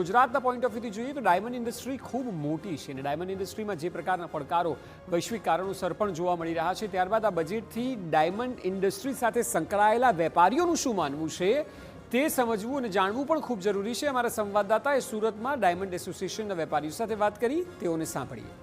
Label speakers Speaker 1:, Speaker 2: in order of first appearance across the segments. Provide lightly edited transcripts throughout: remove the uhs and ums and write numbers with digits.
Speaker 1: ગુજરાતના point of વ્યૂથી જોઈએ તો ડાયમંડ ઇન્ડસ્ટ્રી ખૂબ મોટી છે અને ડાયમંડ ઇન્ડસ્ટ્રીમાં જે પ્રકારના પડકારો વૈશ્વિક કારણોસર પણ જોવા મળી રહ્યા છે, ત્યારબાદ આ બજેટથી ડાયમંડ ઇન્ડસ્ટ્રી સાથે સંકળાયેલા વેપારીઓનું શું માનવું છે તે સમજવું અને જાણવું પણ ખૂબ જરૂરી છે। અમારા સંવાદદાતાએ સુરતમાં ડાયમંડ એસોસિએશનના વેપારીઓ સાથે વાત કરી, તેઓને સાંભળીએ।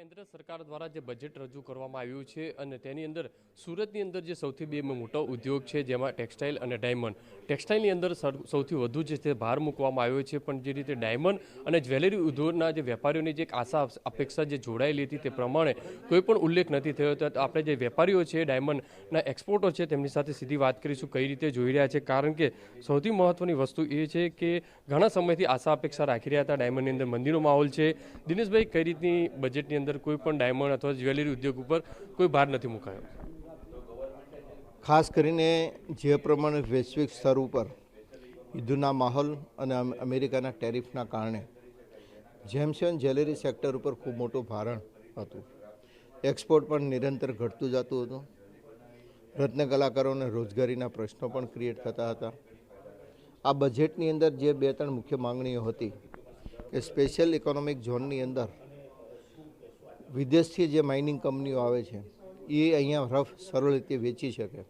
Speaker 2: કેન્દ્ર સરકાર દ્વારા જે બજેટ રજૂ કરવામાં આવ્યું છે અને તેની અંદર સુરતની અંદર જે સૌથી બે મોટો ઉદ્યોગ છે, જેમાં ટેક્સટાઇલ અને ડાયમંડ, ટેક્સટાઇલની અંદર સૌથી વધુ જે છે ભાર મૂકવામાં આવ્યો છે, પણ જે રીતે ડાયમંડ અને જ્વેલરી ઉદ્યોગના જે વેપારીઓની જે આશા અપેક્ષા જે જોડાયેલી હતી તે પ્રમાણે કોઈ પણ ઉલ્લેખ નથી થયો। તો આપણે જે વેપારીઓ છે, ડાયમંડના એક્સપોર્ટર છે, તેમની સાથે સીધી વાત કરીશું કઈ રીતે જોઈ રહ્યા છે, કારણ કે સૌથી મહત્વની વસ્તુ એ છે કે ઘણા સમયથી આશા અપેક્ષા રાખી રહ્યા હતા। ડાયમંડની અંદર મંદીનો માહોલ છે। દિનેશભાઈ, કઈ રીતની બજેટની અંદર કોઈ પણ ડાયમંડ અથવા જ્વેલરી ઉદ્યોગ ઉપર કોઈ ભાર નથી મુકાયો?
Speaker 3: ખાસ કરીને જે પ્રમાણે વૈશ્વિક સ્તર ઉપર યુદ્ધના માહોલ અને અમેરિકાના ટેરિફના કારણે જેમ્સ એન્ડ જ્વેલરી સેક્ટર ઉપર ખૂબ મોટું ભારણ હતું। એક્સપોર્ટ પણ નિરંતર ઘટતું જતું હતું। રત્ન કલાકારોને રોજગારીના પ્રશ્નો પણ ક્રિએટ થતા હતા। આ બજેટની અંદર જે 2-3 મુખ્ય માંગણીઓ હતી કે સ્પેશિયલ ઇકોનોમિક ઝોનની અંદર વિદેશથી જે માઇનિંગ કંપનીઓ આવે છે એ અહીંયા રફ સરળ રીતે વેચી શકે,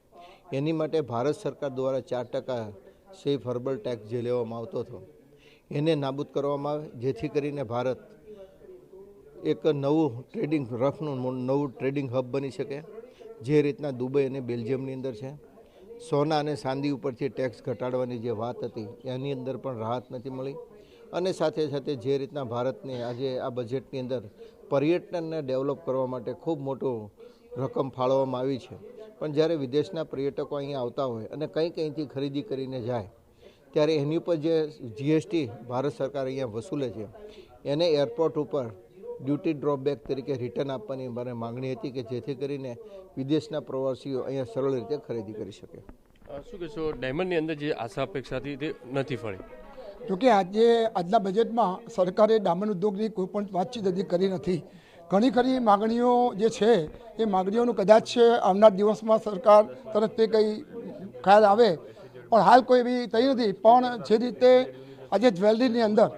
Speaker 3: એની માટે ભારત સરકાર દ્વારા 4% સેફ હર્બલ ટેક્સ જે લેવામાં આવતો હતો એને નાબૂદ કરવામાં આવે, જેથી કરીને ભારત એક નવું ટ્રેડિંગ રફનું નવું ટ્રેડિંગ હબ બની શકે। જે રીતના દુબઈ અને બેલ્જિયમની અંદર છે, સોના અને ચાંદી ઉપરથી ટેક્સ ઘટાડવાની જે વાત હતી એની અંદર પણ રાહત નથી મળી। અને સાથે સાથે જે રીતના ભારતને આજે આ બજેટની અંદર પર્યટનને ડેવલપ કરવા માટે ખૂબ મોટું રકમ ફાળવવામાં આવી છે, પણ જ્યારે વિદેશના પર્યટકો અહીંયા આવતા હોય અને કંઈથી ખરીદી કરીને જાય ત્યારે એની ઉપર જે જીએસટી ભારત સરકાર અહીંયા વસૂલે છે એને એરપોર્ટ ઉપર ડ્યુટી ડ્રોપબેક તરીકે રિટર્ન આપવાની મારે માંગણી હતી કે જેથી કરીને વિદેશના પ્રવાસીઓ અહીંયા સરળ રીતે ખરીદી કરી શકે।
Speaker 2: શું કહેશો, ડાયમંડની અંદર જે આશા અપેક્ષા હતી તે નથી ફળી?
Speaker 4: જોકે આજના બજેટમાં સરકારે ડાયમંડ ઉદ્યોગની કોઈ પણ વાતચીત હજી કરી નથી। ઘણી ખરી માગણીઓ જે છે એ માગણીઓનું કદાચ આવનાર દિવસમાં સરકાર તરફથી કંઈ ખ્યાલ આવે, પણ હાલ કોઈ એવી થઈ નથી। પણ જે રીતે આજે જ્વેલરીની અંદર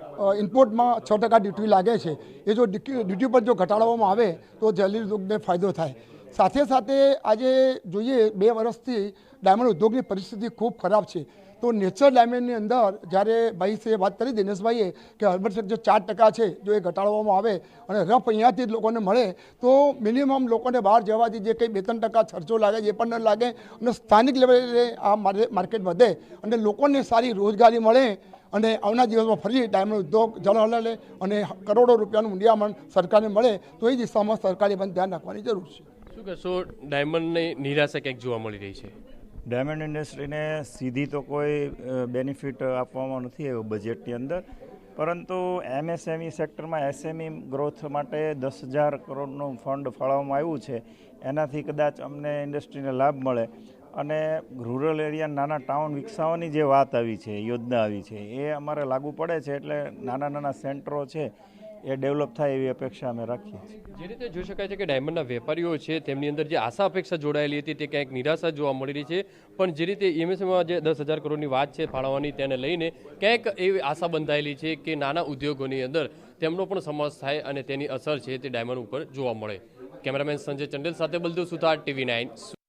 Speaker 4: ઇમ્પોર્ટમાં 6% ડ્યુટી લાગે છે, એ જો ડ્યુટી પર જો ઘટાડવામાં આવે તો જ્વેલરી ઉદ્યોગને ફાયદો થાય। સાથે સાથે આજે જોઈએ 2 વર્ષથી ડાયમંડ ઉદ્યોગની પરિસ્થિતિ ખૂબ ખરાબ છે। તો નેચરલ ડાયમંડની અંદર જ્યારે ભાઈ વાત કરી દિનેશભાઈએ કે હર્બલ ટેક્સ જો 4% છે જો એ ઘટાડવામાં આવે અને રફ અહીંયાથી જ લોકોને મળે તો મિનિમમ લોકોને બહાર જવાથી જે કંઈ 2-3% ખર્ચો લાગે એ પણ ન લાગે અને સ્થાનિક લેવલે આ માર્કેટ વધે અને લોકોને સારી રોજગારી મળે અને આવનાર દિવસમાં ફરી ડાયમંડ ઉદ્યોગ ઝળહળે અને કરોડો રૂપિયાનું મૂલ્યામણ સરકારને મળે, તો એ દિશામાં સરકારે પણ ધ્યાન રાખવાની જરૂર છે।
Speaker 2: શું કહેશો, ડાયમંડની નિરાશા ક્યાંક જોવા મળી રહી છે?
Speaker 5: ડાયમંડ ઇન્ડસ્ટ્રીને સીધી તો કોઈ બેનિફિટ આપવામાં નથી આવ્યું બજેટની અંદર, પરંતુ એમએસએમઈ સેક્ટરમાં એસએમઈ ગ્રોથ માટે 10,000 કરોડનું ફંડ ફાળવવામાં આવ્યું છે। એનાથી કદાચ અમને ઇન્ડસ્ટ્રીને લાભ મળે અને રૂરલ એરિયા નાના ટાઉન વિકસાવવાની જે વાત આવી છે, યોજના આવી છે, એ અમારે લાગુ પડે છે, એટલે નાના સેન્ટરો છે એ ડેવલપ થાય એવી અપેક્ષા અમે રાખીએ છીએ।
Speaker 2: જે રીતે જોઈ શકાય છે કે ડાયમંડના વેપારીઓ છે તેમની અંદર જે આશા અપેક્ષા જોડાયેલી હતી તે ક્યાંક નિરાશા જોવા મળી રહી છે, પણ જે રીતે એમએસએમમાં જે 10,000 કરોડની વાત છે ફાળવવાની, તેને લઈને ક્યાંક એવી આશા બંધાયેલી છે કે નાના ઉદ્યોગોની અંદર તેમનો પણ સમાવેશ થાય અને તેની અસર છે તે ડાયમંડ ઉપર જોવા મળે। કેમેરામેન સંજય ચંડેલ સાથે બલદેવ સુથાર, TV9।